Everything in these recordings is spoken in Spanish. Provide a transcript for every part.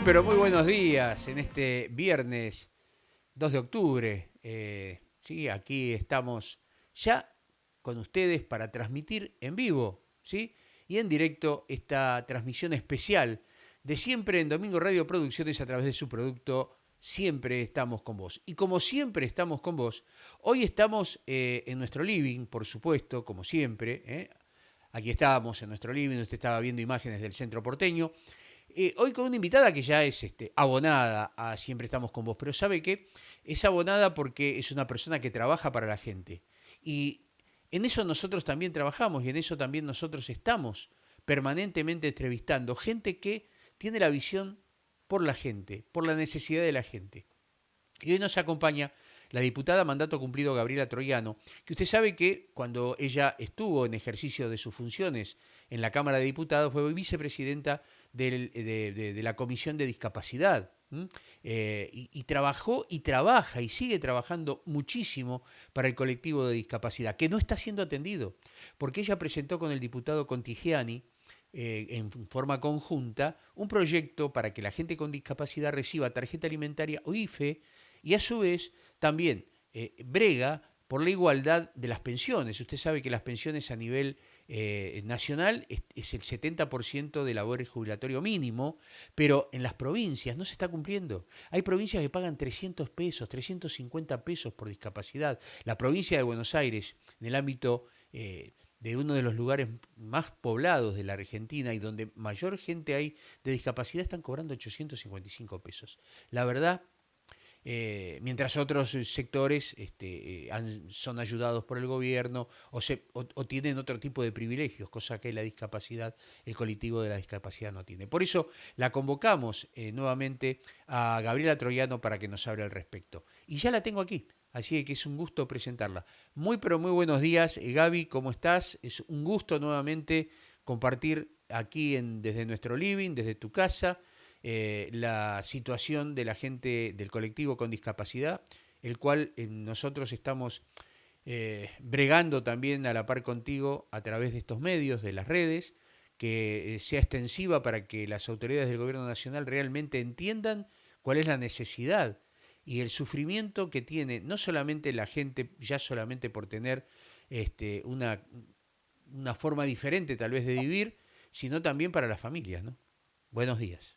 pero muy buenos días en este viernes 2 de octubre. Sí, aquí estamos ya con ustedes para transmitir en vivo, ¿sí? Y en directo esta transmisión especial de Siempre en Domingo Radio Producciones a través de su producto Siempre estamos con vos. Y como siempre estamos con vos, hoy estamos en nuestro living, por supuesto, como siempre. Aquí estábamos en nuestro living, usted estaba viendo imágenes del centro porteño. Hoy con una invitada que ya es abonada a Siempre estamos con vos, pero ¿sabe qué? Es abonada porque es una persona que trabaja para la gente. Y en eso nosotros también trabajamos y en eso también nosotros estamos permanentemente entrevistando gente que tiene la visión por la gente, por la necesidad de la gente. Y hoy nos acompaña la diputada mandato cumplido Gabriela Troiano, que usted sabe que cuando ella estuvo en ejercicio de sus funciones en la Cámara de Diputados fue vicepresidenta de la Comisión de Discapacidad. Y trabajó y trabaja y sigue trabajando muchísimo para el colectivo de discapacidad, que no está siendo atendido, porque ella presentó con el diputado Contigiani en forma conjunta un proyecto para que la gente con discapacidad reciba tarjeta alimentaria o IFE y a su vez también brega por la igualdad de las pensiones. Usted sabe que las pensiones a nivel nacional es el 70% del abono jubilatorio mínimo, pero en las provincias no se está cumpliendo. Hay provincias que pagan 300 pesos, 350 pesos por discapacidad. La provincia de Buenos Aires, en el ámbito de uno de los lugares más poblados de la Argentina y donde mayor gente hay de discapacidad, están cobrando 855 pesos. La verdad, mientras otros sectores son ayudados por el gobierno o tienen otro tipo de privilegios, cosa que la discapacidad, el colectivo de la discapacidad no tiene. Por eso la convocamos nuevamente a Gabriela Troiano para que nos hable al respecto. Y ya la tengo aquí, así que es un gusto presentarla. Muy pero muy buenos días, Gaby, ¿cómo estás? Es un gusto nuevamente compartir aquí desde nuestro living, desde tu casa, la situación de la gente del colectivo con discapacidad, el cual nosotros estamos bregando también a la par contigo a través de estos medios, de las redes, que sea extensiva para que las autoridades del gobierno nacional realmente entiendan cuál es la necesidad y el sufrimiento que tiene no solamente la gente ya solamente por tener una forma diferente tal vez de vivir, sino también para las familias, ¿no? Buenos días.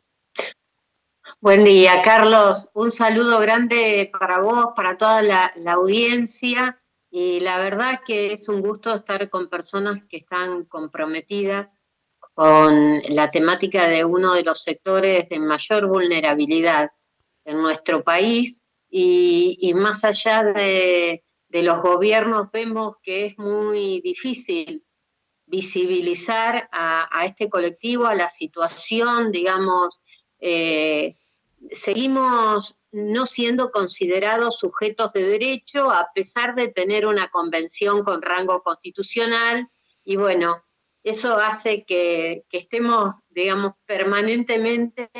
Buen día, Carlos. Un saludo grande para vos, para toda la audiencia. Y la verdad que es un gusto estar con personas que están comprometidas con la temática de uno de los sectores de mayor vulnerabilidad en nuestro país. Y más allá de los gobiernos, vemos que es muy difícil visibilizar a este colectivo, a la situación, digamos. Seguimos no siendo considerados sujetos de derecho a pesar de tener una convención con rango constitucional y bueno, eso hace que estemos, digamos, permanentemente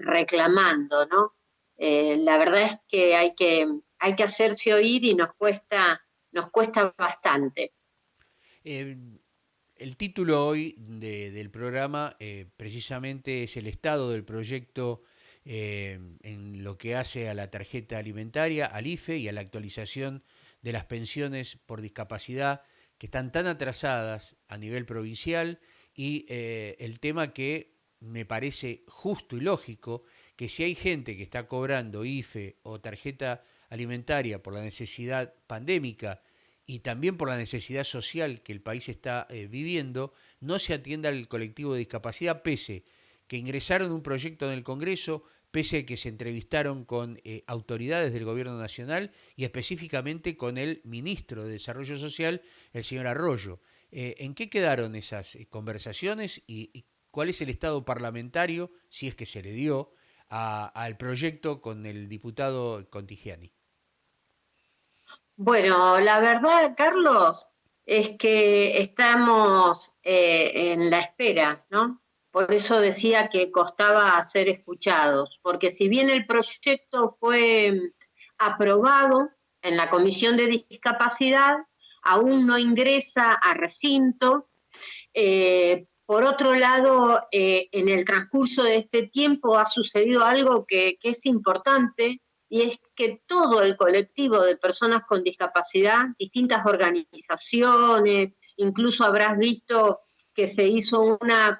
reclamando, ¿no? La verdad es que hay que hacerse oír y nos cuesta bastante. Eh, el título hoy del programa precisamente es el estado del proyecto en lo que hace a la tarjeta alimentaria, al IFE y a la actualización de las pensiones por discapacidad que están tan atrasadas a nivel provincial y el tema que me parece justo y lógico que si hay gente que está cobrando IFE o tarjeta alimentaria por la necesidad pandémica y también por la necesidad social que el país está viviendo, no se atienda al colectivo de discapacidad, pese que ingresaron un proyecto en el Congreso, pese a que se entrevistaron con autoridades del Gobierno Nacional y específicamente con el ministro de Desarrollo Social, el señor Arroyo. ¿En qué quedaron esas conversaciones y cuál es el estado parlamentario, si es que se le dio, al proyecto con el diputado Contigiani? Bueno, la verdad, Carlos, es que estamos en la espera, ¿no? Por eso decía que costaba ser escuchados, porque si bien el proyecto fue aprobado en la Comisión de Discapacidad, aún no ingresa a recinto, Por otro lado, en el transcurso de este tiempo ha sucedido algo que es importante y es que todo el colectivo de personas con discapacidad, distintas organizaciones, incluso habrás visto que se hizo una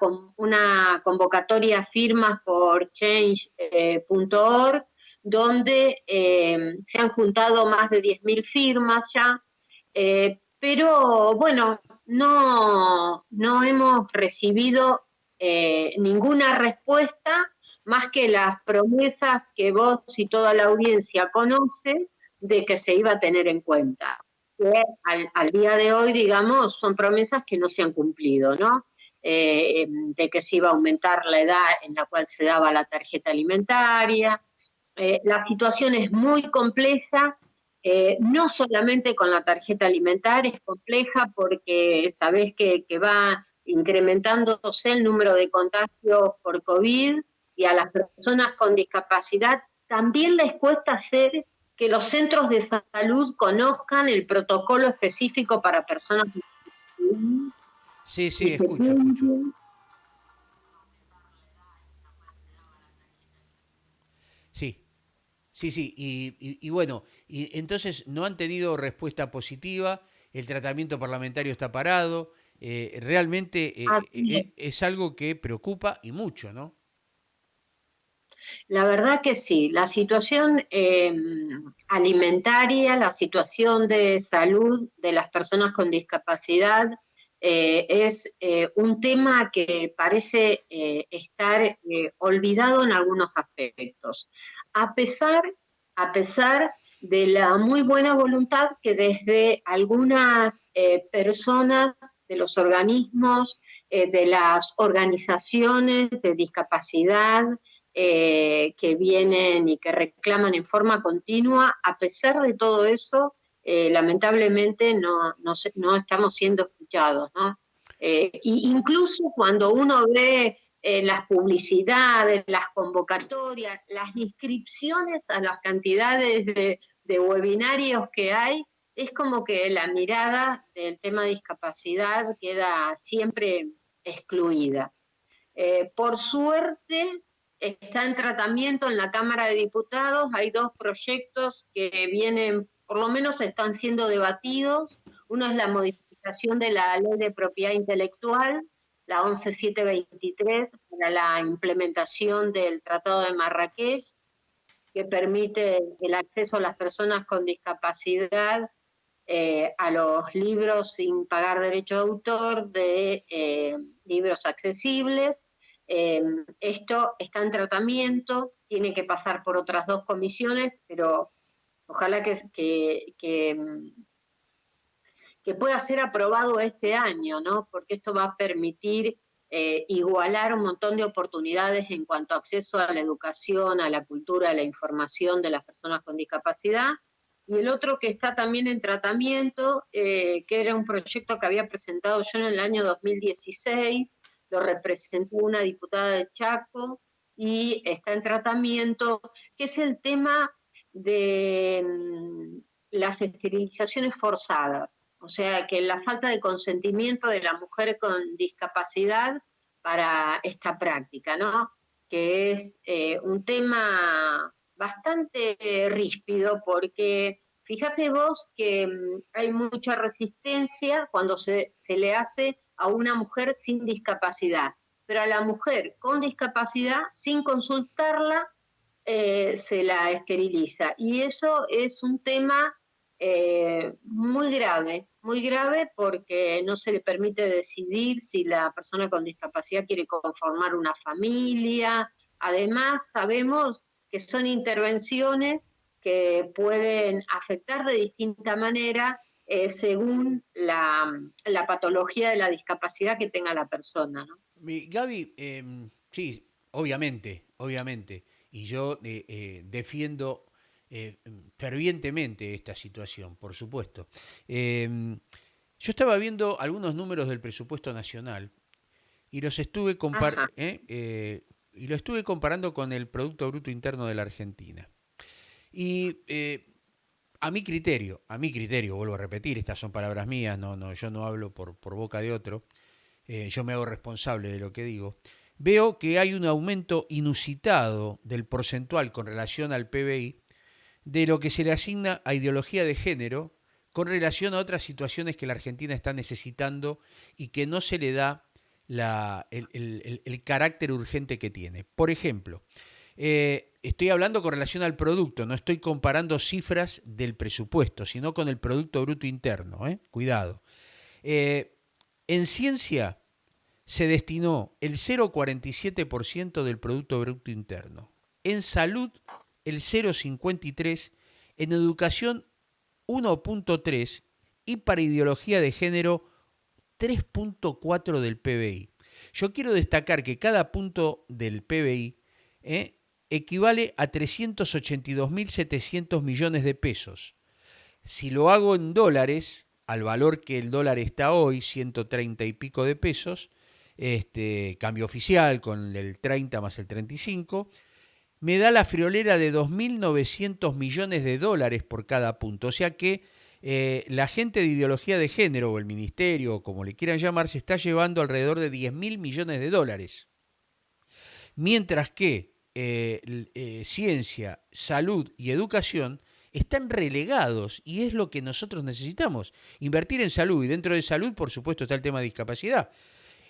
convocatoria a firmas por change.org, donde se han juntado más de 10.000 firmas ya, pero bueno, no hemos recibido ninguna respuesta más que las promesas que vos y toda la audiencia conoce de que se iba a tener en cuenta. Que al día de hoy, digamos, son promesas que no se han cumplido, ¿no? De que se iba a aumentar la edad en la cual se daba la tarjeta alimentaria. La situación es muy compleja, no solamente con la tarjeta alimentaria, es compleja porque sabés que va incrementándose el número de contagios por COVID y a las personas con discapacidad también les cuesta hacer que los centros de salud conozcan el protocolo específico para personas con discapacidad Sí, sí, y se escucho, escucho. cumplen. Sí, sí, sí. Y bueno, y entonces no han tenido respuesta positiva, el tratamiento parlamentario está parado. Realmente es algo que preocupa y mucho, ¿no? La verdad que sí, la situación alimentaria, la situación de salud de las personas con discapacidad es un tema que parece estar olvidado en algunos aspectos, a pesar, a pesar de la muy buena voluntad que desde algunas personas de los organismos, de las organizaciones de discapacidad, que vienen y que reclaman en forma continua, a pesar de todo eso, lamentablemente no estamos siendo escuchados, ¿no? Incluso cuando uno ve las publicidades, las convocatorias, las inscripciones a las cantidades de webinarios que hay, es como que la mirada del tema de discapacidad queda siempre excluida. Por suerte, está en tratamiento en la Cámara de Diputados, hay dos proyectos que vienen, por lo menos están siendo debatidos. Uno es la modificación de la Ley de Propiedad Intelectual, la 11723, para la implementación del Tratado de Marrakech, que permite el acceso a las personas con discapacidad a los libros sin pagar derecho de autor, de libros accesibles. Eh, Esto está en tratamiento, tiene que pasar por otras dos comisiones, pero ojalá que pueda ser aprobado este año, ¿no? Porque esto va a permitir igualar un montón de oportunidades en cuanto a acceso a la educación, a la cultura, a la información de las personas con discapacidad. Y el otro que está también en tratamiento, que era un proyecto que había presentado yo en el año 2016, lo representó una diputada de Chaco y está en tratamiento, que es el tema de las esterilizaciones forzadas. O sea, que la falta de consentimiento de la mujer con discapacidad para esta práctica, ¿no? Que es un tema bastante ríspido porque fíjate vos que hay mucha resistencia cuando se le hace a una mujer sin discapacidad, pero a la mujer con discapacidad, sin consultarla, se la esteriliza. Y eso es un tema muy grave porque no se le permite decidir si la persona con discapacidad quiere conformar una familia. Además, sabemos que son intervenciones que pueden afectar de distinta manera según la patología de la discapacidad que tenga la persona, ¿no? Gaby, sí, obviamente, obviamente. Y yo defiendo fervientemente esta situación, por supuesto. Yo estaba viendo algunos números del presupuesto nacional y los estuve Ajá. y lo estuve comparando con el Producto Bruto Interno de la Argentina. Y a mi criterio, vuelvo a repetir, estas son palabras mías, no, no, yo no hablo por boca de otro. yo me hago responsable de lo que digo, veo que hay un aumento inusitado del porcentual con relación al PBI de lo que se le asigna a ideología de género con relación a otras situaciones que la Argentina está necesitando y que no se le da el carácter urgente que tiene. Por ejemplo, estoy hablando con relación al producto, no estoy comparando cifras del presupuesto, sino con el Producto Bruto Interno. Cuidado. Eh, en ciencia se destinó el 0,47% del Producto Bruto Interno. En salud, el 0,53%. En educación, 1,3%. Y para ideología de género, 3,4% del PBI. Yo quiero destacar que cada punto del PBI equivale a 382.700 millones de pesos. Si lo hago en dólares, al valor que el dólar está hoy, 130 y pico de pesos, cambio oficial con el 30 más el 35, me da la friolera de 2.900 millones de dólares por cada punto. O sea que la gente de ideología de género o el ministerio, o como le quieran llamar, se está llevando alrededor de 10.000 millones de dólares. Mientras que ciencia, salud y educación están relegados y es lo que nosotros necesitamos. Invertir en salud y dentro de salud, por supuesto, está el tema de discapacidad.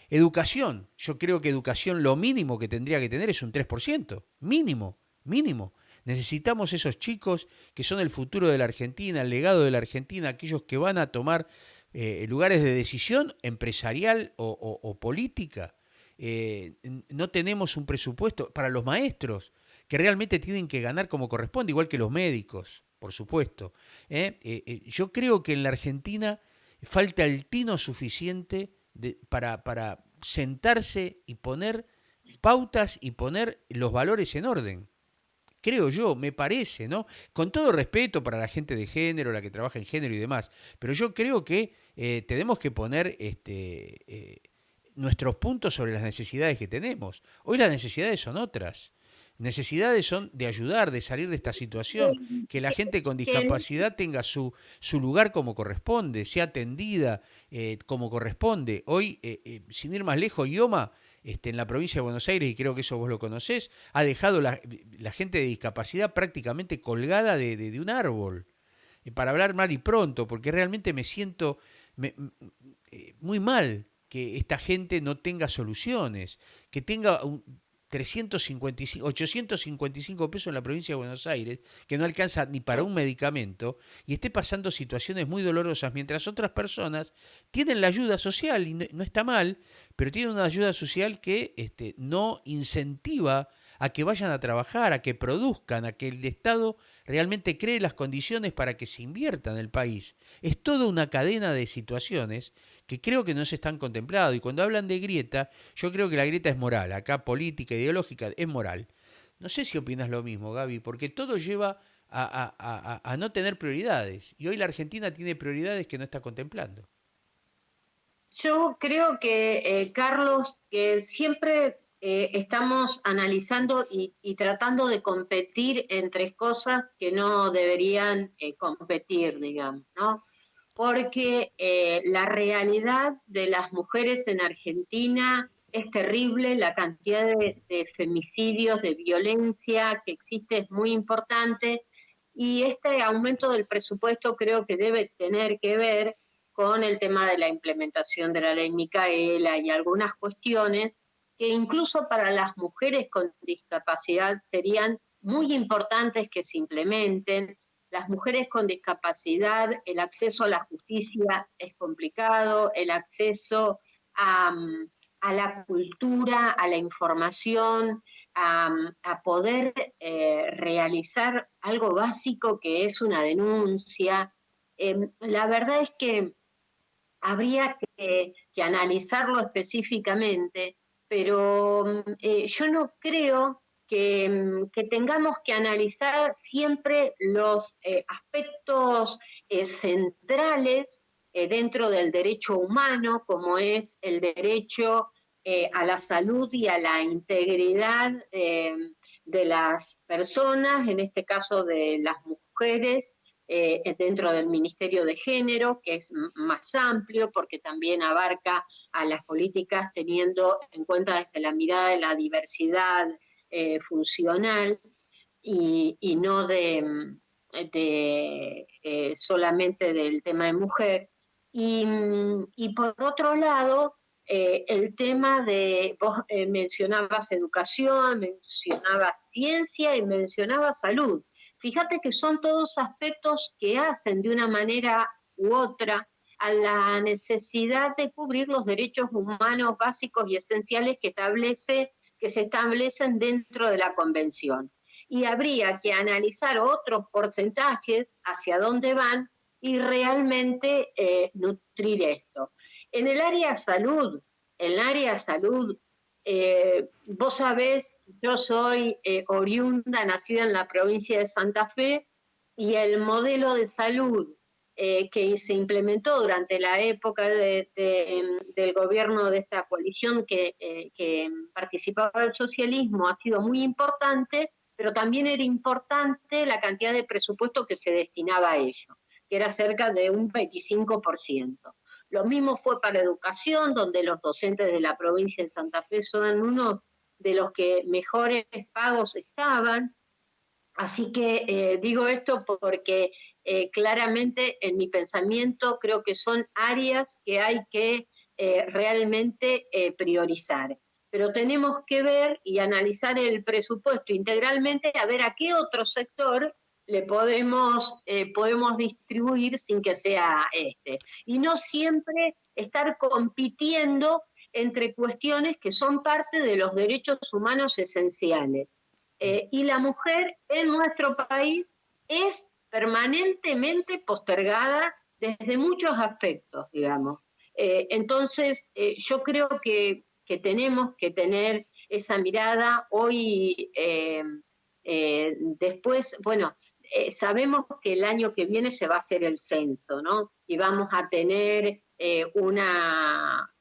Educación, yo creo que educación lo mínimo que tendría que tener es un 3%, mínimo, mínimo. Necesitamos esos chicos que son el futuro de la Argentina, el legado de la Argentina, aquellos que van a tomar lugares de decisión empresarial o política. No tenemos un presupuesto para los maestros, que realmente tienen que ganar como corresponde, igual que los médicos, por supuesto. Yo creo que en la Argentina falta el tino suficiente para sentarse y poner pautas y poner los valores en orden. Creo yo, me parece, ¿no? Con todo respeto para la gente de género, la que trabaja en género y demás, pero yo creo que tenemos que poner nuestros puntos sobre las necesidades que tenemos. Hoy las necesidades son otras. Necesidades son de ayudar, de salir de esta situación, que la gente con Que discapacidad tenga su lugar como corresponde, sea atendida como corresponde. Hoy, sin ir más lejos, IOMA, en la provincia de Buenos Aires, y creo que eso vos lo conocés, ha dejado la gente de discapacidad prácticamente colgada de un árbol. Para hablar mal y pronto, porque realmente me siento muy mal que esta gente no tenga soluciones, que tenga 355, 855 pesos en la provincia de Buenos Aires, que no alcanza ni para un medicamento, y esté pasando situaciones muy dolorosas, mientras otras personas tienen la ayuda social, y no está mal, pero tienen una ayuda social que no incentiva a que vayan a trabajar, a que produzcan, a que el Estado realmente cree las condiciones para que se invierta en el país. Es toda una cadena de situaciones que creo que no se están contempladas. Y cuando hablan de grieta, yo creo que la grieta es moral. Acá política, ideológica, es moral. No sé si opinas lo mismo, Gaby, porque todo lleva a no tener prioridades. Y hoy la Argentina tiene prioridades que no está contemplando. yo creo que, Carlos, que siempre estamos analizando y tratando de competir en tres cosas que no deberían competir, digamos, ¿no? Porque la realidad de las mujeres en Argentina es terrible, la cantidad de femicidios, de violencia que existe es muy importante y este aumento del presupuesto creo que debe tener que ver con el tema de la implementación de la ley Micaela y algunas cuestiones que incluso para las mujeres con discapacidad serían muy importantes que se implementen. Las mujeres con discapacidad, el acceso a la justicia es complicado, el acceso a la cultura, a la información, a poder realizar algo básico que es una denuncia. La verdad es que habría que analizarlo específicamente, pero yo no creo que tengamos que analizar siempre los aspectos centrales dentro del derecho humano, como es el derecho a la salud y a la integridad de las personas, en este caso de las mujeres, dentro del Ministerio de Género, que es más amplio porque también abarca a las políticas teniendo en cuenta desde la mirada de la diversidad funcional y no solamente del tema de mujer. Y por otro lado, el tema de, vos mencionabas educación, mencionabas ciencia y mencionabas salud. Fíjate que son todos aspectos que hacen de una manera u otra a la necesidad de cubrir los derechos humanos básicos y esenciales que se establecen dentro de la Convención. Y habría que analizar otros porcentajes hacia dónde van y realmente nutrir esto. En el área salud, vos sabés, yo soy oriunda, nacida en la provincia de Santa Fe, y el modelo de salud que se implementó durante la época del gobierno de esta coalición que participaba del socialismo ha sido muy importante, pero también era importante la cantidad de presupuesto que se destinaba a ello, que era cerca de un 25%. Lo mismo fue para educación, donde los docentes de la provincia de Santa Fe son uno de los que mejores pagos estaban. Así que digo esto porque claramente en mi pensamiento creo que son áreas que hay que realmente priorizar. Pero tenemos que ver y analizar el presupuesto integralmente a ver a qué otro sector le podemos distribuir sin que sea este. Y no siempre estar compitiendo entre cuestiones que son parte de los derechos humanos esenciales. Y la mujer en nuestro país es permanentemente postergada desde muchos aspectos, digamos. Entonces, yo creo que tenemos que tener esa mirada. Hoy, después, bueno, sabemos que el año que viene se va a hacer el censo, ¿no? Y vamos a tener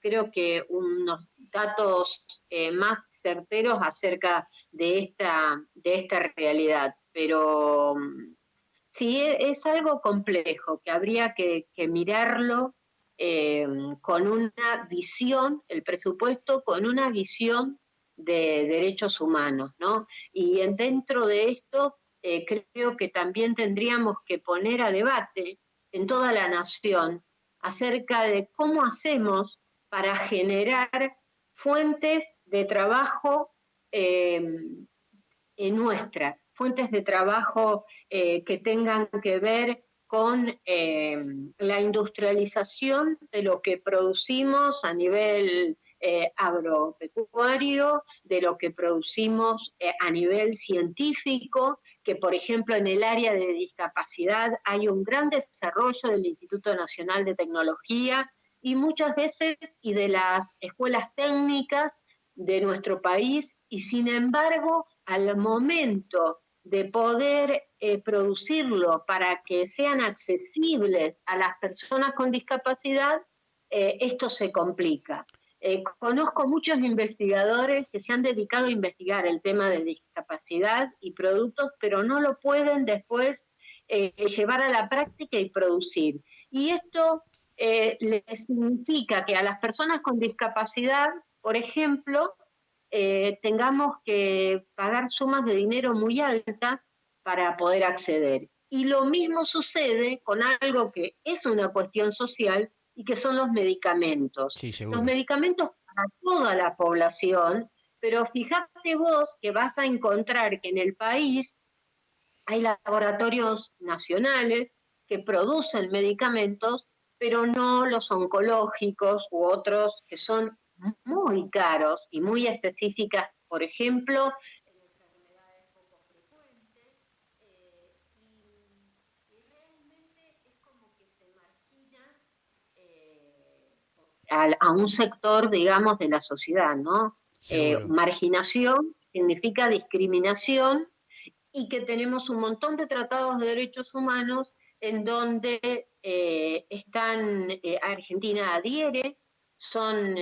creo que unos datos más certeros acerca de esta realidad. Pero sí, es algo complejo, que habría que mirarlo con una visión, el presupuesto con una visión de derechos humanos, ¿no? Y dentro de esto creo que también tendríamos que poner a debate en toda la nación acerca de cómo hacemos para generar fuentes de trabajo nuestras, fuentes de trabajo que tengan que ver con la industrialización de lo que producimos a nivel agropecuario, de lo que producimos a nivel científico, que por ejemplo en el área de discapacidad hay un gran desarrollo del Instituto Nacional de Tecnología y muchas veces y de las escuelas técnicas de nuestro país, y sin embargo al momento de poder producirlo para que sean accesibles a las personas con discapacidad, esto se complica. Conozco muchos investigadores que se han dedicado a investigar el tema de discapacidad y productos, pero no lo pueden después llevar a la práctica y producir. Y esto les significa que a las personas con discapacidad, por ejemplo, tengamos que pagar sumas de dinero muy altas para poder acceder. Y lo mismo sucede con algo que es una cuestión social y que son los medicamentos. Sí, Los seguro. medicamentos para toda la población, pero fíjate vos que vas a encontrar que en el país hay laboratorios nacionales que producen medicamentos, pero no los oncológicos u otros que son muy caros y muy específicas, por ejemplo, en enfermedades poco frecuentes, y realmente es como que se margina a un sector, digamos, de la sociedad, ¿no? Seguro. Marginación significa discriminación, y que tenemos un montón de tratados de derechos humanos en donde Argentina adhiere, son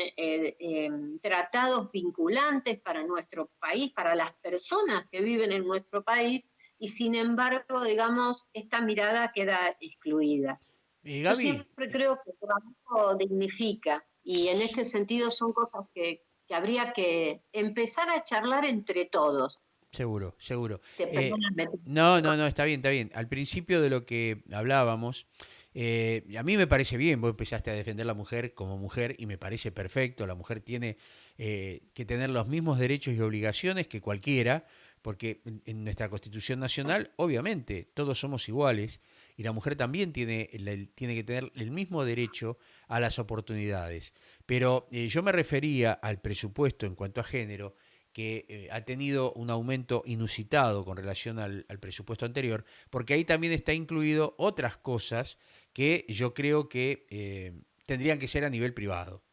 tratados vinculantes para nuestro país, para las personas que viven en nuestro país, y sin embargo, digamos, esta mirada queda excluida. Yo Gaby, siempre creo que el trabajo dignifica y en este sentido son cosas que habría que empezar a charlar entre todos. seguro, seguro. Perdóname. No, no, no, está bien, está bien. Al principio de lo que hablábamos, a mí me parece bien, vos empezaste a defender a la mujer como mujer y me parece perfecto, la mujer tiene que tener los mismos derechos y obligaciones que cualquiera, porque en nuestra Constitución Nacional, obviamente, todos somos iguales y la mujer también tiene que tener el mismo derecho a las oportunidades. Pero yo me refería al presupuesto en cuanto a género que ha tenido un aumento inusitado con relación al presupuesto anterior, porque ahí también está incluido otras cosas que yo creo que tendrían que ser a nivel privado.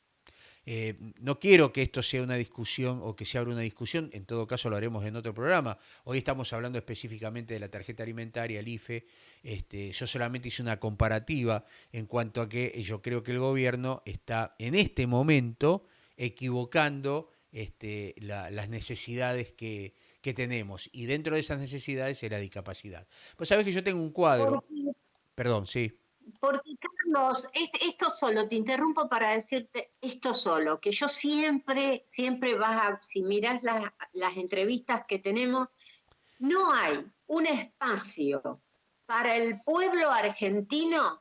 No quiero que esto sea una discusión o que se abra una discusión, en todo caso lo haremos en otro programa. Hoy estamos hablando específicamente de la tarjeta alimentaria, el IFE. Yo solamente hice una comparativa en cuanto a que yo creo que el gobierno está en este momento equivocando las necesidades que tenemos. Y dentro de esas necesidades es la discapacidad. Pues sabes que yo tengo un cuadro, Porque, perdón, sí, porque Carlos, esto solo, te interrumpo para decirte esto solo, que yo siempre, siempre si miras las entrevistas que tenemos, no hay un espacio para el pueblo argentino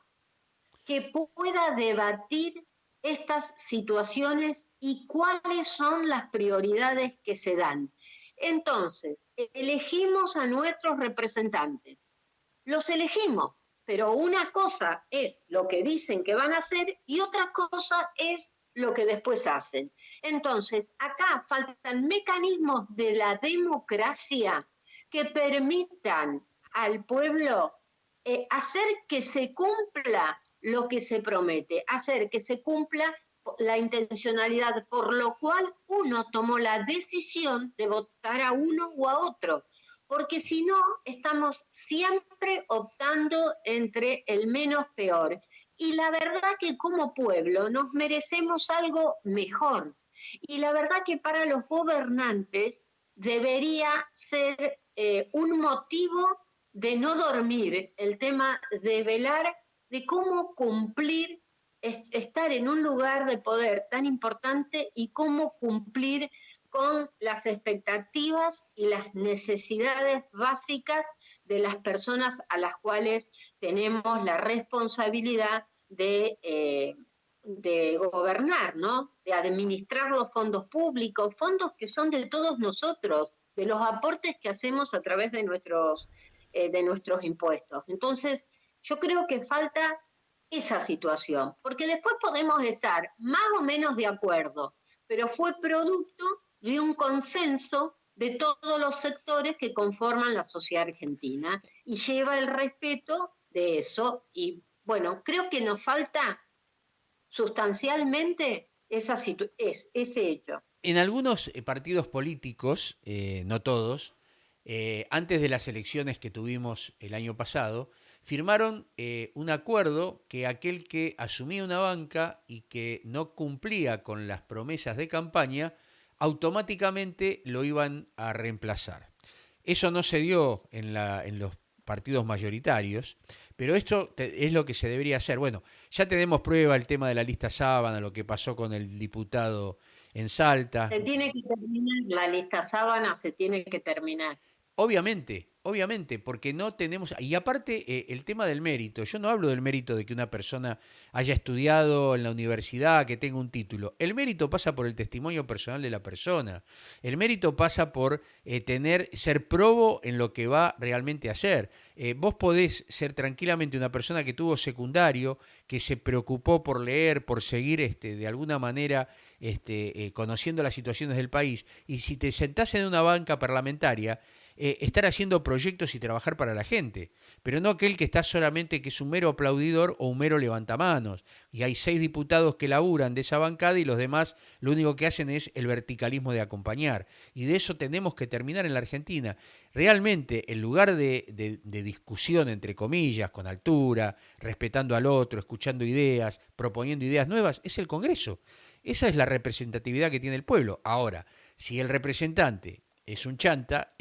que pueda debatir estas situaciones y cuáles son las prioridades que se dan. Entonces, elegimos a nuestros representantes, los elegimos, pero una cosa es lo que dicen que van a hacer y otra cosa es lo que después hacen. Entonces, acá faltan mecanismos de la democracia que permitan al pueblo hacer que se cumpla lo que se promete, hacer que se cumpla la intencionalidad por lo cual uno tomó la decisión de votar a uno o a otro, porque si no, estamos siempre optando entre el menos peor. Y la verdad que como pueblo nos merecemos algo mejor. Y la verdad que para los gobernantes debería ser un motivo de no dormir, el tema de velar, de cómo cumplir, estar en un lugar de poder tan importante y cómo cumplir con las expectativas y las necesidades básicas de las personas a las cuales tenemos la responsabilidad de gobernar, ¿no? De administrar los fondos públicos, fondos que son de todos nosotros, de los aportes que hacemos a través de nuestros impuestos. Entonces, yo creo que falta esa situación, porque después podemos estar más o menos de acuerdo, pero fue producto de un consenso de todos los sectores que conforman la sociedad argentina y lleva el respeto de eso. Y bueno, creo que nos falta sustancialmente ese hecho. en algunos partidos políticos, no todos, antes de las elecciones que tuvimos el año pasado, firmaron un acuerdo que aquel que asumía una banca y que no cumplía con las promesas de campaña, automáticamente lo iban a reemplazar. Eso no se dio en los partidos mayoritarios, pero esto es lo que se debería hacer. Bueno, ya tenemos prueba el tema de la lista Sábana, lo que pasó con el diputado en Salta. Se tiene que terminar, la lista sábana se tiene que terminar. Obviamente, obviamente, porque no tenemos... Y aparte, el tema del mérito. Yo no hablo del mérito de que una persona haya estudiado en la universidad, que tenga un título. El mérito pasa por el testimonio personal de la persona. El mérito pasa por ser probo en lo que va realmente a hacer. Vos podés ser tranquilamente una persona que tuvo secundario, que se preocupó por leer, por seguir de alguna manera conociendo las situaciones del país. Y si te sentás en una banca parlamentaria, estar haciendo proyectos y trabajar para la gente, pero no aquel que está solamente que es un mero aplaudidor o un mero levantamanos. Y hay 6 diputados que laburan de esa bancada y los demás lo único que hacen es el verticalismo de acompañar. Y de eso tenemos que terminar en la Argentina. Realmente, en lugar de discusión, entre comillas, con altura, respetando al otro, escuchando ideas, proponiendo ideas nuevas, es el Congreso. Esa es la representatividad que tiene el pueblo. Ahora, si el representante es un chanta,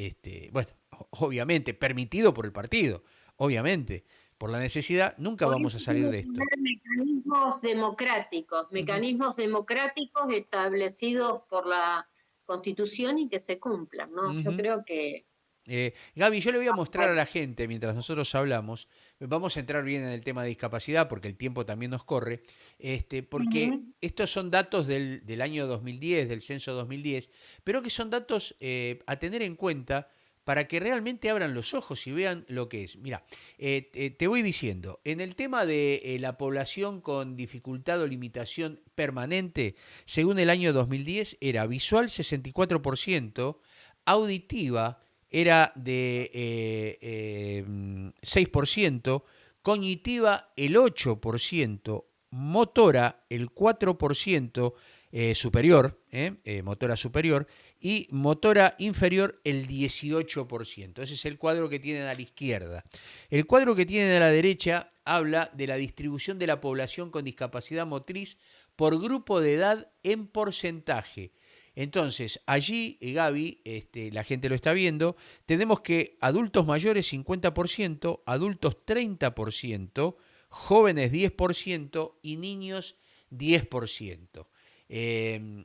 bueno, obviamente, permitido por el partido, obviamente. Por la necesidad nunca Por vamos eso a salir tiene de que esto. haber Ujú, mecanismos democráticos establecidos por la Constitución y que se cumplan, ¿no? Yo ujú. creo que Gaby, yo le voy a vamos mostrar a la gente mientras nosotros hablamos, vamos a entrar bien en el tema de discapacidad porque el tiempo también nos corre, porque Ujú. estos son datos del año 2010, del censo 2010, pero que son datos a tener en cuenta para que realmente abran los ojos y vean lo que es. Mira, te voy diciendo, en el tema de la población con dificultad o limitación permanente, según el año 2010, era visual 64%, auditiva era de 6%, cognitiva el 8%, motora el 4% superior, motora superior, y motora inferior el 18%. Ese es el cuadro que tienen a la izquierda. El cuadro que tienen a la derecha habla de la distribución de la población con discapacidad motriz por grupo de edad en porcentaje. Entonces, allí, Gaby, la gente lo está viendo, tenemos que adultos mayores 50%, adultos 30%, jóvenes 10% y niños 10%. Eh,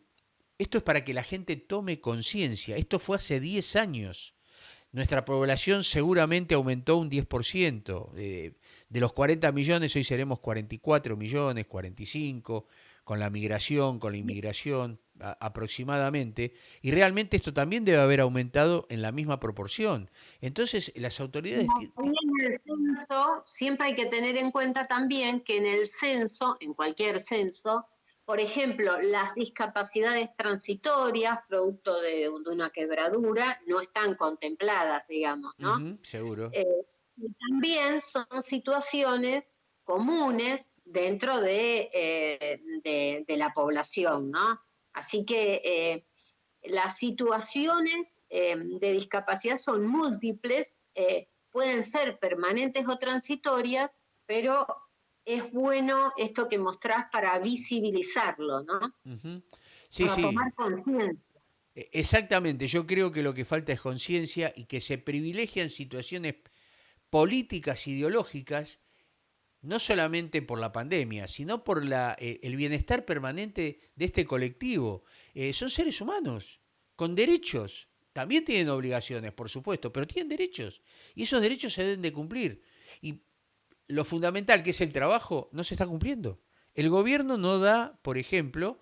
Esto es para que la gente tome conciencia. Esto fue hace 10 años. Nuestra población seguramente aumentó un 10%. De los 40 millones, hoy seremos 44 millones, 45, con la migración, con la inmigración aproximadamente. Y realmente esto también debe haber aumentado en la misma proporción. Entonces, las autoridades... Ahí en el censo, siempre hay que tener en cuenta también que en el censo, en cualquier censo, por ejemplo, las discapacidades transitorias, producto de una quebradura, no están contempladas, digamos, ¿no? Ujú, seguro. Eh, y también son situaciones comunes dentro de la población, ¿no? Así que las situaciones de discapacidad son múltiples, pueden ser permanentes o transitorias, pero es bueno esto que mostrás para visibilizarlo, ¿no? Ujú. Sí, Para sí, tomar conciencia. exactamente. Yo creo que lo que falta es conciencia y que se privilegian situaciones políticas ideológicas no solamente por la pandemia, sino por el bienestar permanente de este colectivo. Son seres humanos, con derechos. También tienen obligaciones, por supuesto, pero tienen derechos. Y esos derechos se deben de cumplir. Y lo fundamental, que es el trabajo, no se está cumpliendo. El gobierno no da, por ejemplo,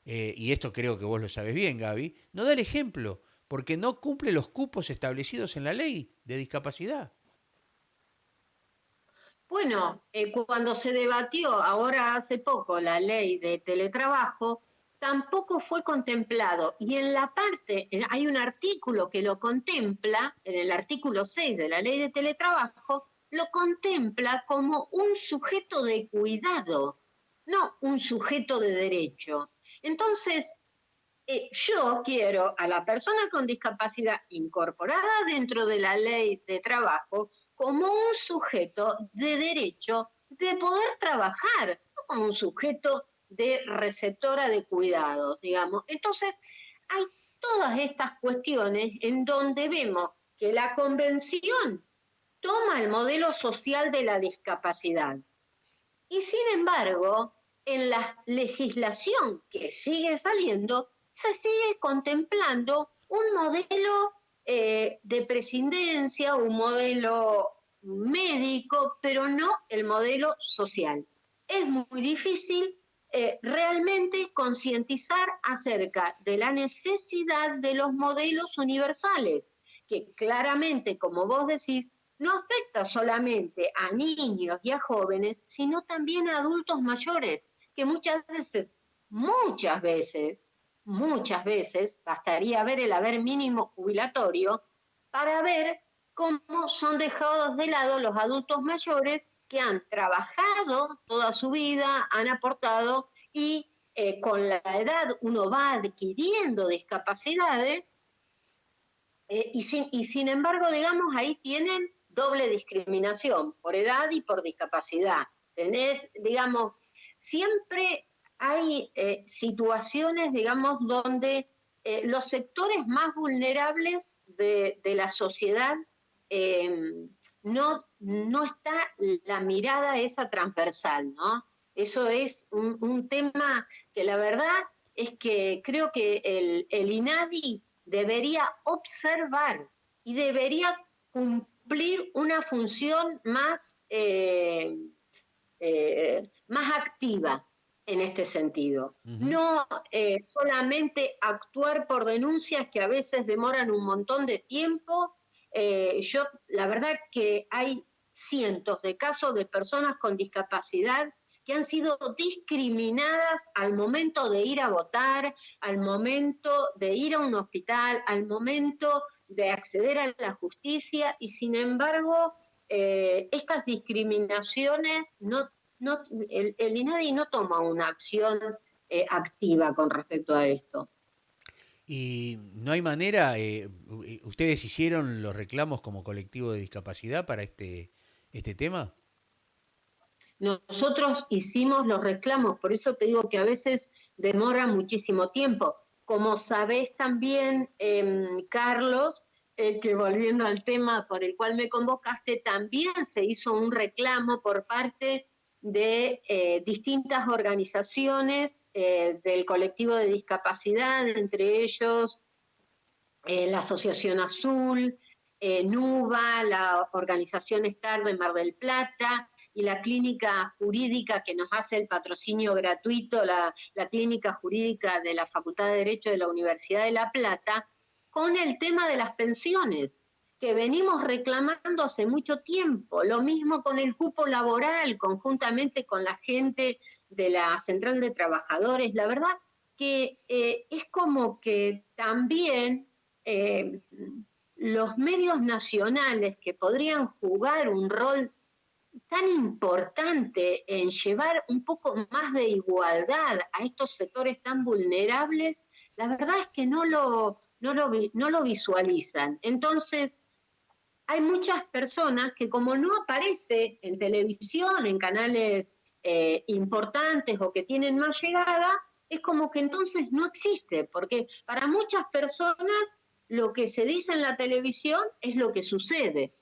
y esto creo que vos lo sabes bien, Gaby, no da el ejemplo, porque no cumple los cupos establecidos en la ley de discapacidad. Bueno, cuando se debatió ahora hace poco la ley de teletrabajo, tampoco fue contemplado. Y en la parte, hay un artículo que lo contempla, en el artículo 6 de la ley de teletrabajo, lo contempla como un sujeto de cuidado, no un sujeto de derecho. Entonces, yo quiero a la persona con discapacidad incorporada dentro de la ley de trabajo como un sujeto de derecho de poder trabajar, no como un sujeto de receptora de cuidados, digamos. Entonces, hay todas estas cuestiones en donde vemos que la convención toma el modelo social de la discapacidad y sin embargo, en la legislación que sigue saliendo, se sigue contemplando un modelo de prescindencia, un modelo médico, pero no el modelo social. Es muy difícil realmente concientizar acerca de la necesidad de los modelos universales, que claramente, como vos decís, no afecta solamente a niños y a jóvenes, sino también a adultos mayores, que muchas veces, bastaría ver el haber mínimo jubilatorio para ver cómo son dejados de lado los adultos mayores que han trabajado toda su vida, han aportado y con la edad uno va adquiriendo discapacidades y sin embargo, digamos, ahí tienen doble discriminación, por edad y por discapacidad. Tenés, digamos, siempre hay situaciones, digamos, donde los sectores más vulnerables de la sociedad no está la mirada esa transversal, ¿no? Eso es un tema que la verdad es que creo que el INADI debería observar y debería cumplir una función más activa en este sentido. Ujú. No solamente actuar por denuncias que a veces demoran un montón de tiempo. La verdad que hay cientos de casos de personas con discapacidad que han sido discriminadas al momento de ir a votar, al momento de ir a un hospital, al momento de acceder a la justicia, y sin embargo estas discriminaciones el INADI no toma una acción activa con respecto a esto. Y no hay manera, ¿ustedes hicieron los reclamos como colectivo de discapacidad para este tema? Nosotros hicimos los reclamos, por eso te digo que a veces demora muchísimo tiempo. Como sabés también, Carlos, que volviendo al tema por el cual me convocaste, también se hizo un reclamo por parte de distintas organizaciones del colectivo de discapacidad, entre ellos la Asociación Azul, NUBA, la Organización STAR de Mar del Plata y la clínica jurídica que nos hace el patrocinio gratuito, la clínica jurídica de la Facultad de Derecho de la Universidad de La Plata, con el tema de las pensiones, que venimos reclamando hace mucho tiempo. Lo mismo con el cupo laboral, conjuntamente con la gente de la Central de Trabajadores. La verdad que es como que también eh, los medios nacionales que podrían jugar un rol tan importante en llevar un poco más de igualdad a estos sectores tan vulnerables, la verdad es que no lo visualizan. Entonces, hay muchas personas que como no aparece en televisión, en canales importantes o que tienen más llegada, es como que entonces no existe, porque para muchas personas lo que se dice en la televisión es lo que sucede.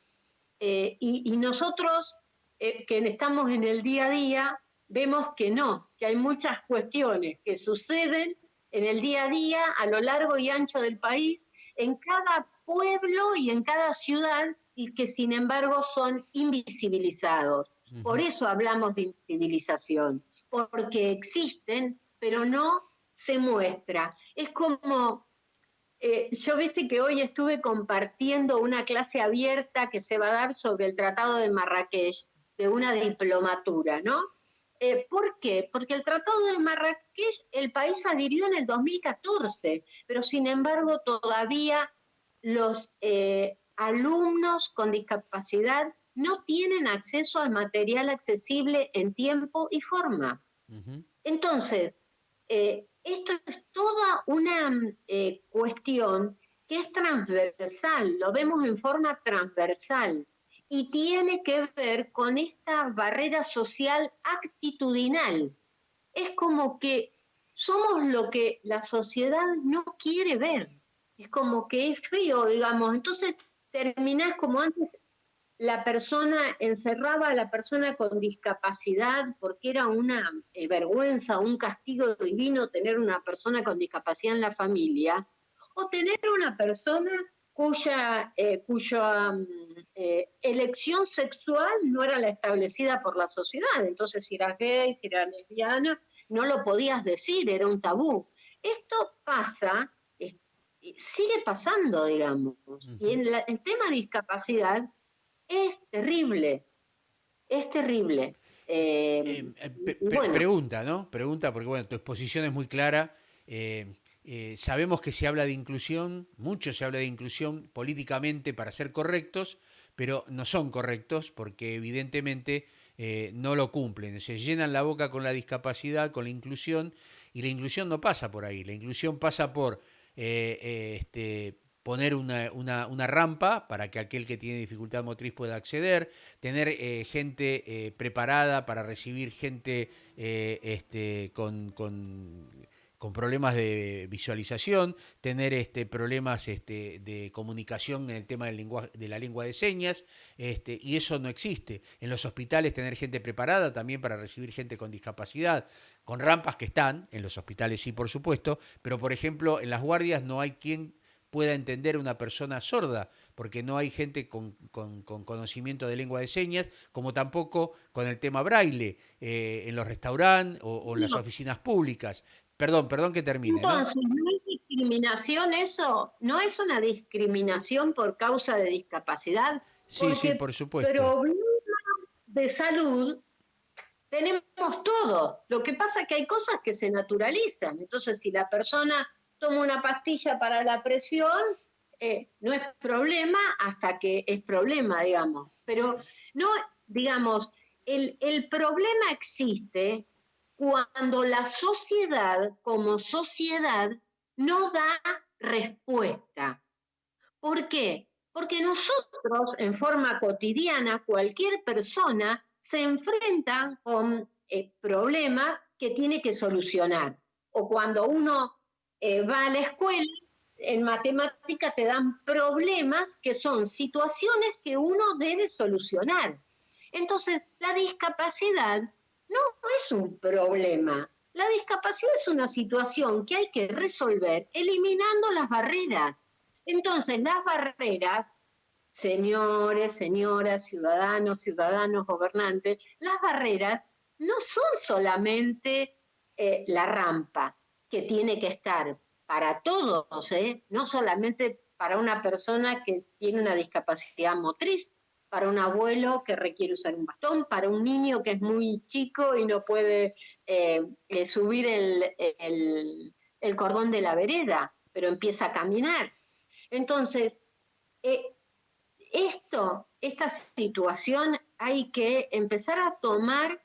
Y nosotros que estamos en el día a día, vemos que no, que hay muchas cuestiones que suceden en el día a día a lo largo y ancho del país, en cada pueblo y en cada ciudad, y que sin embargo son invisibilizados. Por Ujú. eso hablamos de invisibilización, porque existen, pero no se muestra. Es como yo viste que hoy estuve compartiendo una clase abierta que se va a dar sobre el Tratado de Marrakech, de una diplomatura, ¿no? ¿Por qué? Porque el Tratado de Marrakech el país adhirió en el 2014, pero sin embargo todavía los alumnos con discapacidad no tienen acceso al material accesible en tiempo y forma. Ujú. Entonces, esto es toda una cuestión que es transversal, lo vemos en forma transversal y tiene que ver con esta barrera social actitudinal. Es como que somos lo que la sociedad no quiere ver. Es como que es feo, digamos. Entonces terminás como antes la persona encerraba a la persona con discapacidad porque era una vergüenza, un castigo divino tener una persona con discapacidad en la familia, o tener una persona cuya elección sexual no era la establecida por la sociedad. Entonces, si eras gay, si eras lesbiana, no lo podías decir, era un tabú. Esto pasa, sigue pasando, digamos. Y Ujú. en el tema de discapacidad, es terrible, es terrible. Y bueno, Pregunta, ¿no? Pregunta, porque bueno, tu exposición es muy clara. Sabemos que se habla de inclusión, mucho se habla de inclusión políticamente para ser correctos, pero no son correctos porque evidentemente no lo cumplen. Se llenan la boca con la discapacidad, con la inclusión, y la inclusión no pasa por ahí. La inclusión pasa por poner una rampa para que aquel que tiene dificultad motriz pueda acceder, tener gente preparada para recibir gente con con problemas de visualización, tener problemas de comunicación en el tema del lenguaje, de la lengua de señas, y eso no existe. En los hospitales tener gente preparada también para recibir gente con discapacidad, con rampas que están, en los hospitales sí, por supuesto, pero por ejemplo en las guardias no hay quien pueda entender a una persona sorda, porque no hay gente con conocimiento de lengua de señas, como tampoco con el tema braille en los restaurantes o en las No, oficinas públicas. Perdón que termine, ¿no? entonces, ¿no es discriminación eso? ¿No es una discriminación por causa de discapacidad? Sí, sí, Porque por supuesto. problemas de salud tenemos todos. Lo que pasa es que hay cosas que se naturalizan. Entonces, si la persona toma una pastilla para la presión, no es problema hasta que es problema, digamos. Pero no, digamos, el problema existe cuando la sociedad, como sociedad, no da respuesta. ¿Por qué? Porque nosotros, en forma cotidiana, cualquier persona se enfrenta con problemas que tiene que solucionar. O cuando uno va a la escuela, en matemática te dan problemas que son situaciones que uno debe solucionar. Entonces, la discapacidad no es un problema. La discapacidad es una situación que hay que resolver eliminando las barreras. Entonces, las barreras, señores, señoras, ciudadanos, ciudadanos, gobernantes, las barreras no son solamente la rampa que tiene que estar para todos, no solamente para una persona que tiene una discapacidad motriz, para un abuelo que requiere usar un bastón, para un niño que es muy chico y no puede subir el cordón de la vereda, pero empieza a caminar. Entonces, eh, esta situación hay que empezar a tomar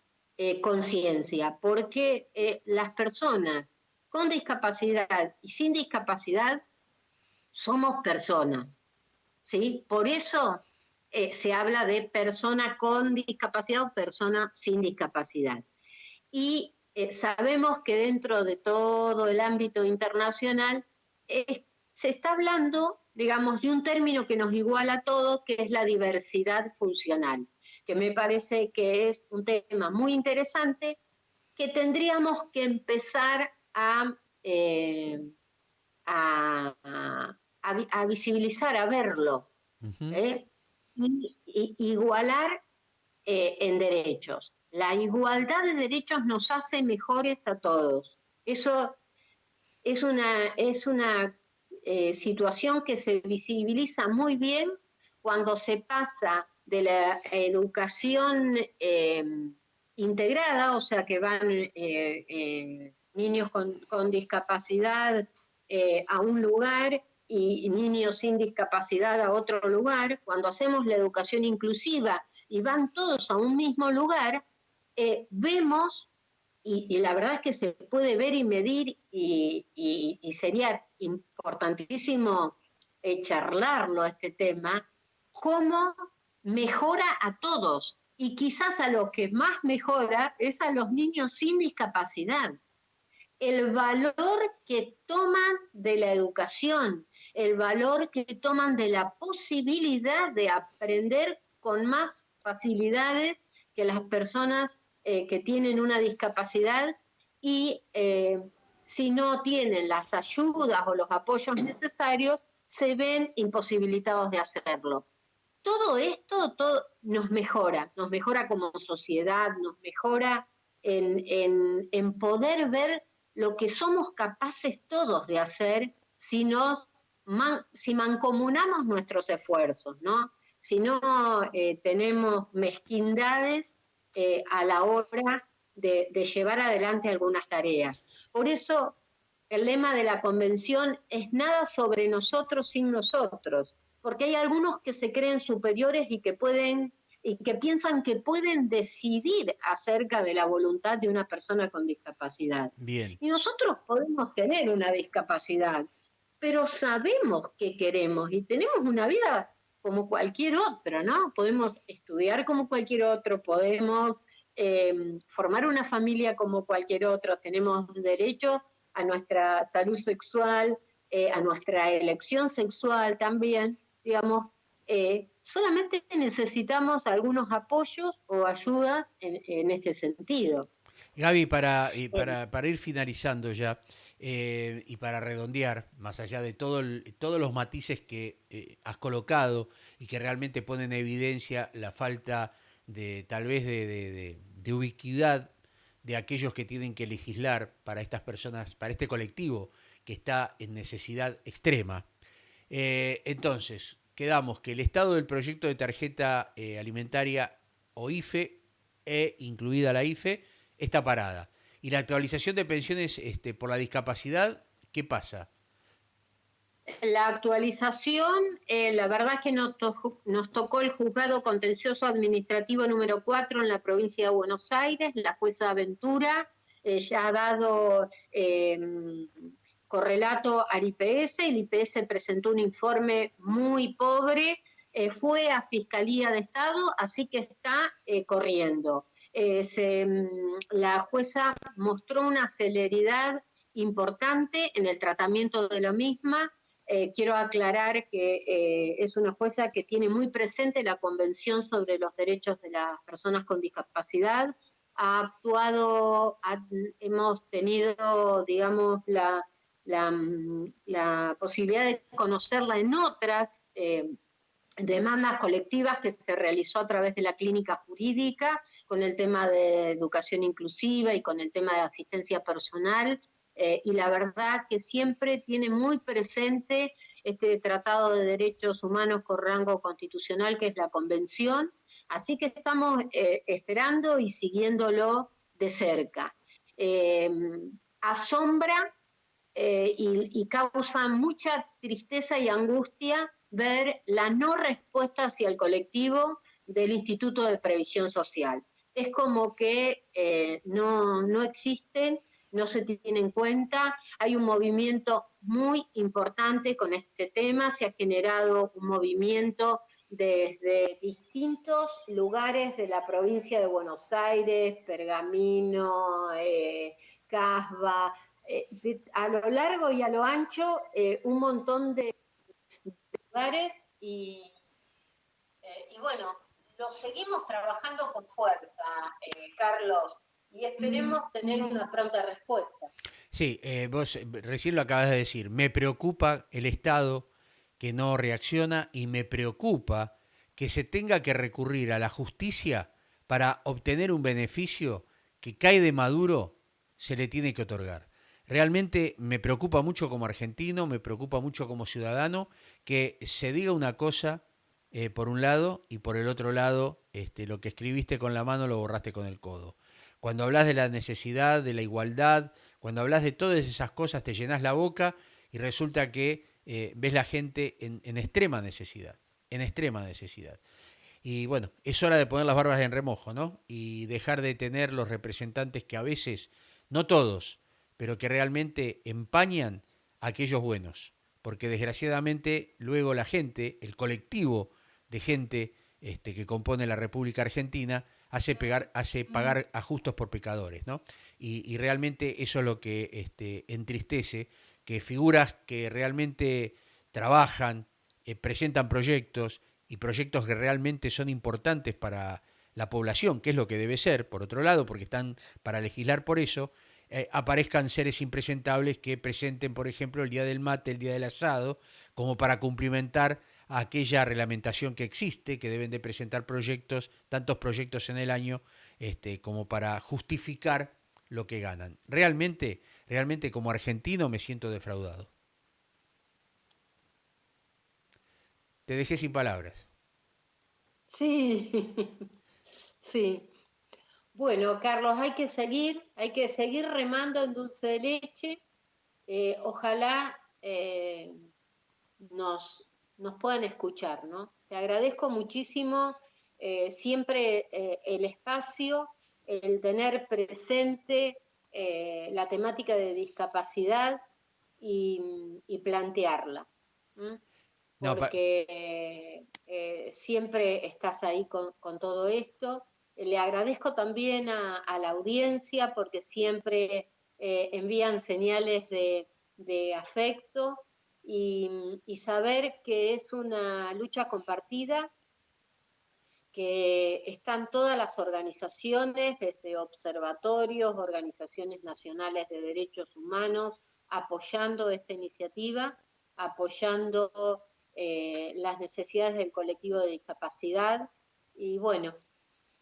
conciencia, porque las personas con discapacidad y sin discapacidad somos personas, ¿sí? Por eso se habla de persona con discapacidad o persona sin discapacidad. Y sabemos que dentro de todo el ámbito internacional se está hablando, digamos, de un término que nos iguala a todos, que es la diversidad funcional, que me parece que es un tema muy interesante que tendríamos que empezar eh, a visibilizar, a verlo, Ujú. ¿eh? Y igualar en derechos. La igualdad de derechos nos hace mejores a todos. Eso es una situación que se visibiliza muy bien cuando se pasa de la educación integrada, o sea que van niños con discapacidad a un lugar y niños sin discapacidad a otro lugar, cuando hacemos la educación inclusiva y van todos a un mismo lugar, vemos y la verdad es que se puede ver y medir y sería importantísimo charlarlo este tema, cómo mejora a todos. Y quizás a lo que más mejora es a los niños sin discapacidad. El valor que toman de la educación, el valor que toman de la posibilidad de aprender con más facilidades que las personas que tienen una discapacidad y si no tienen las ayudas o los apoyos necesarios, se ven imposibilitados de hacerlo. Todo esto nos mejora como sociedad, nos mejora en poder ver lo que somos capaces todos de hacer si mancomunamos nuestros esfuerzos, ¿no? Si no tenemos mezquindades a la hora de llevar adelante algunas tareas. Por eso el lema de la convención es nada sobre nosotros sin nosotros, porque hay algunos que se creen superiores y que piensan que pueden decidir acerca de la voluntad de una persona con discapacidad. Bien. Y nosotros podemos tener una discapacidad, pero sabemos qué queremos y tenemos una vida como cualquier otro, ¿no? Podemos estudiar como cualquier otro, podemos formar una familia como cualquier otro, tenemos derecho a nuestra salud sexual, a nuestra elección sexual también, digamos, solamente necesitamos algunos apoyos o ayudas en este sentido. Gaby, para, Eh, para ir finalizando ya y para redondear, más allá de todos los matices que has colocado y que realmente ponen en evidencia la falta de tal vez de ubicuidad de aquellos que tienen que legislar para estas personas, para este colectivo que está en necesidad extrema. Entonces, quedamos que el estado del proyecto de tarjeta alimentaria o IFE, incluida la IFE, está parada. Y la actualización de pensiones por la discapacidad, ¿qué pasa? La actualización, la verdad es que nos tocó el juzgado contencioso administrativo número 4 en la provincia de Buenos Aires, la jueza Ventura ya ha dado correlato al IPS, el IPS presentó un informe muy pobre, fue a Fiscalía de Estado, así que está corriendo. La jueza mostró una celeridad importante en el tratamiento de la misma. Quiero aclarar que es una jueza que tiene muy presente la Convención sobre los Derechos de las Personas con Discapacidad. Ha actuado, hemos tenido, digamos, la posibilidad de conocerla en otras demandas colectivas que se realizó a través de la clínica jurídica con el tema de educación inclusiva y con el tema de asistencia personal. Y la verdad que siempre tiene muy presente este Tratado de Derechos Humanos con rango constitucional que es la Convención, así que estamos esperando y siguiéndolo de cerca. Eh, Asombra y causa mucha tristeza y angustia ver la no respuesta hacia el colectivo del Instituto de Previsión Social. Es como que no existen, no se tienen en cuenta. Hay un movimiento muy importante con este tema, se ha generado un movimiento desde distintos lugares de la provincia de Buenos Aires, Pergamino, Casba, a lo largo y a lo ancho, un montón de lugares y bueno, lo seguimos trabajando con fuerza, Carlos, y esperemos tener una pronta respuesta. Sí, vos recién lo acabas de decir. Me preocupa el Estado que no reacciona y me preocupa que se tenga que recurrir a la justicia para obtener un beneficio que cae de Maduro, se le tiene que otorgar. Realmente me preocupa mucho como argentino, me preocupa mucho como ciudadano que se diga una cosa por un lado y por el otro lado lo que escribiste con la mano lo borraste con el codo. Cuando hablas de la necesidad, de la igualdad, cuando hablas de todas esas cosas te llenas la boca y resulta que ves la gente en extrema necesidad, en extrema necesidad. Y bueno, es hora de poner las barbas en remojo, ¿no? Y dejar de tener los representantes que a veces, no todos, pero que realmente empañan a aquellos buenos. Porque desgraciadamente luego la gente, el colectivo de gente que compone la República Argentina, hace pagar a justos por pecadores, ¿no? Y realmente eso es lo que entristece, que figuras que realmente trabajan, presentan proyectos y proyectos que realmente son importantes para la población, que es lo que debe ser, por otro lado, porque están para legislar por eso, aparezcan seres impresentables que presenten, por ejemplo, el día del mate, el día del asado, como para cumplimentar a aquella reglamentación que existe, que deben de presentar proyectos, tantos proyectos en el año, como para justificar lo que ganan. Realmente, realmente como argentino me siento defraudado. Te dejé sin palabras. Sí, sí. Bueno, Carlos, hay que seguir remando en dulce de leche. Ojalá nos, nos puedan escuchar, ¿no? Te agradezco muchísimo siempre el espacio, el tener presente la temática de discapacidad y plantearla, ¿m? No, Porque siempre estás ahí con todo esto. Le agradezco también a la audiencia porque siempre envían señales de afecto y saber que es una lucha compartida, que están todas las organizaciones, desde observatorios, organizaciones nacionales de derechos humanos, apoyando esta iniciativa, apoyando las necesidades del colectivo de discapacidad. Y bueno,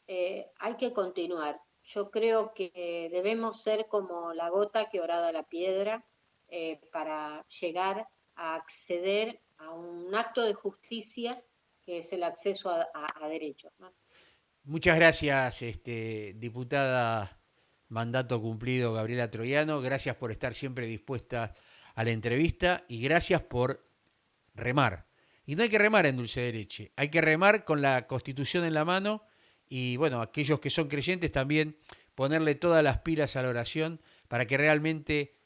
hay que continuar. Yo creo que debemos ser como la gota que horada la piedra para llegar a acceder a un acto de justicia que es el acceso a derechos, ¿no? Muchas gracias, diputada mandato cumplido Gabriela Troiano. Gracias por estar siempre dispuesta a la entrevista y gracias por remar. Y no hay que remar en dulce de leche, hay que remar con la Constitución en la mano y bueno, aquellos que son creyentes también ponerle todas las pilas a la oración para que realmente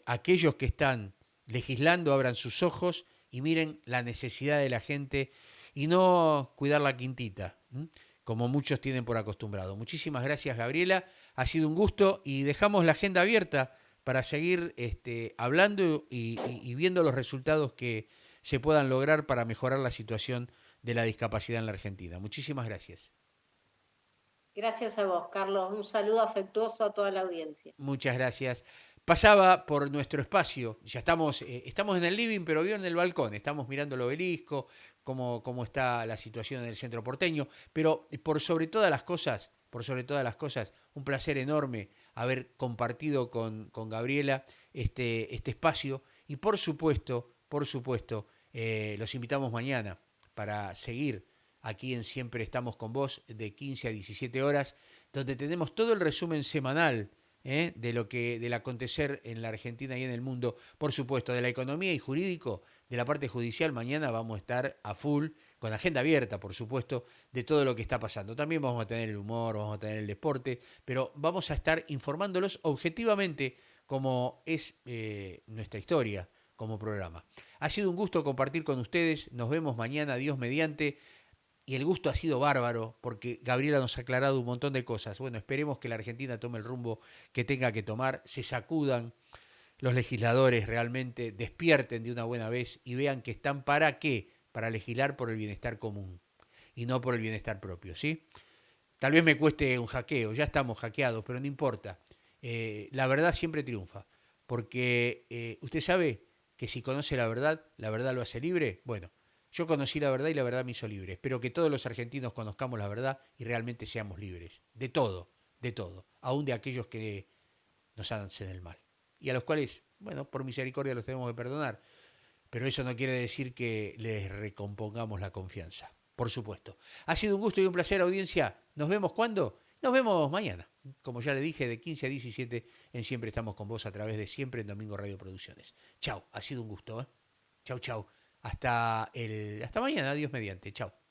aquellos que están legislando abran sus ojos y miren la necesidad de la gente y no cuidar la quintita, ¿m? Como muchos tienen por acostumbrado. Muchísimas gracias, Gabriela. Ha sido un gusto y dejamos la agenda abierta para seguir hablando y viendo los resultados que se puedan lograr para mejorar la situación de la discapacidad en la Argentina. Muchísimas gracias. Gracias a vos, Carlos. Un saludo afectuoso a toda la audiencia. Muchas gracias. Pasaba por nuestro espacio, ya estamos en el living, pero vio en el balcón, estamos mirando el obelisco, cómo está la situación en el centro porteño, pero por sobre todas las cosas, un placer enorme haber compartido con Gabriela este espacio y por supuesto, los invitamos mañana para seguir aquí en Siempre Estamos con Vos de 15 a 17 horas, donde tenemos todo el resumen semanal del acontecer en la Argentina y en el mundo, por supuesto, de la economía y jurídico, de la parte judicial. Mañana vamos a estar a full, con agenda abierta, por supuesto, de todo lo que está pasando. También vamos a tener el humor, vamos a tener el deporte, pero vamos a estar informándolos objetivamente como es nuestra historia como programa. Ha sido un gusto compartir con ustedes, nos vemos mañana, Dios mediante. Y el gusto ha sido bárbaro porque Gabriela nos ha aclarado un montón de cosas. Bueno, esperemos que la Argentina tome el rumbo que tenga que tomar, se sacudan los legisladores realmente, despierten de una buena vez y vean que están para qué, para legislar por el bienestar común y no por el bienestar propio, ¿sí? Tal vez me cueste un hackeo, ya estamos hackeados, pero no importa. La verdad siempre triunfa, porque usted sabe que si conoce la verdad lo hace libre. Bueno, yo conocí la verdad y la verdad me hizo libre. Espero que todos los argentinos conozcamos la verdad y realmente seamos libres. De todo. Aún de aquellos que nos hacen el mal. Y a los cuales, bueno, por misericordia los tenemos que perdonar. Pero eso no quiere decir que les recompongamos la confianza. Por supuesto. Ha sido un gusto y un placer, audiencia. ¿Nos vemos cuándo? Nos vemos mañana. Como ya le dije, de 15 a 17 en Siempre Estamos con Vos a través de Siempre en Domingo Radio Producciones. Chau, ha sido un gusto. Chau, chau. Hasta mañana, Dios mediante. Chau.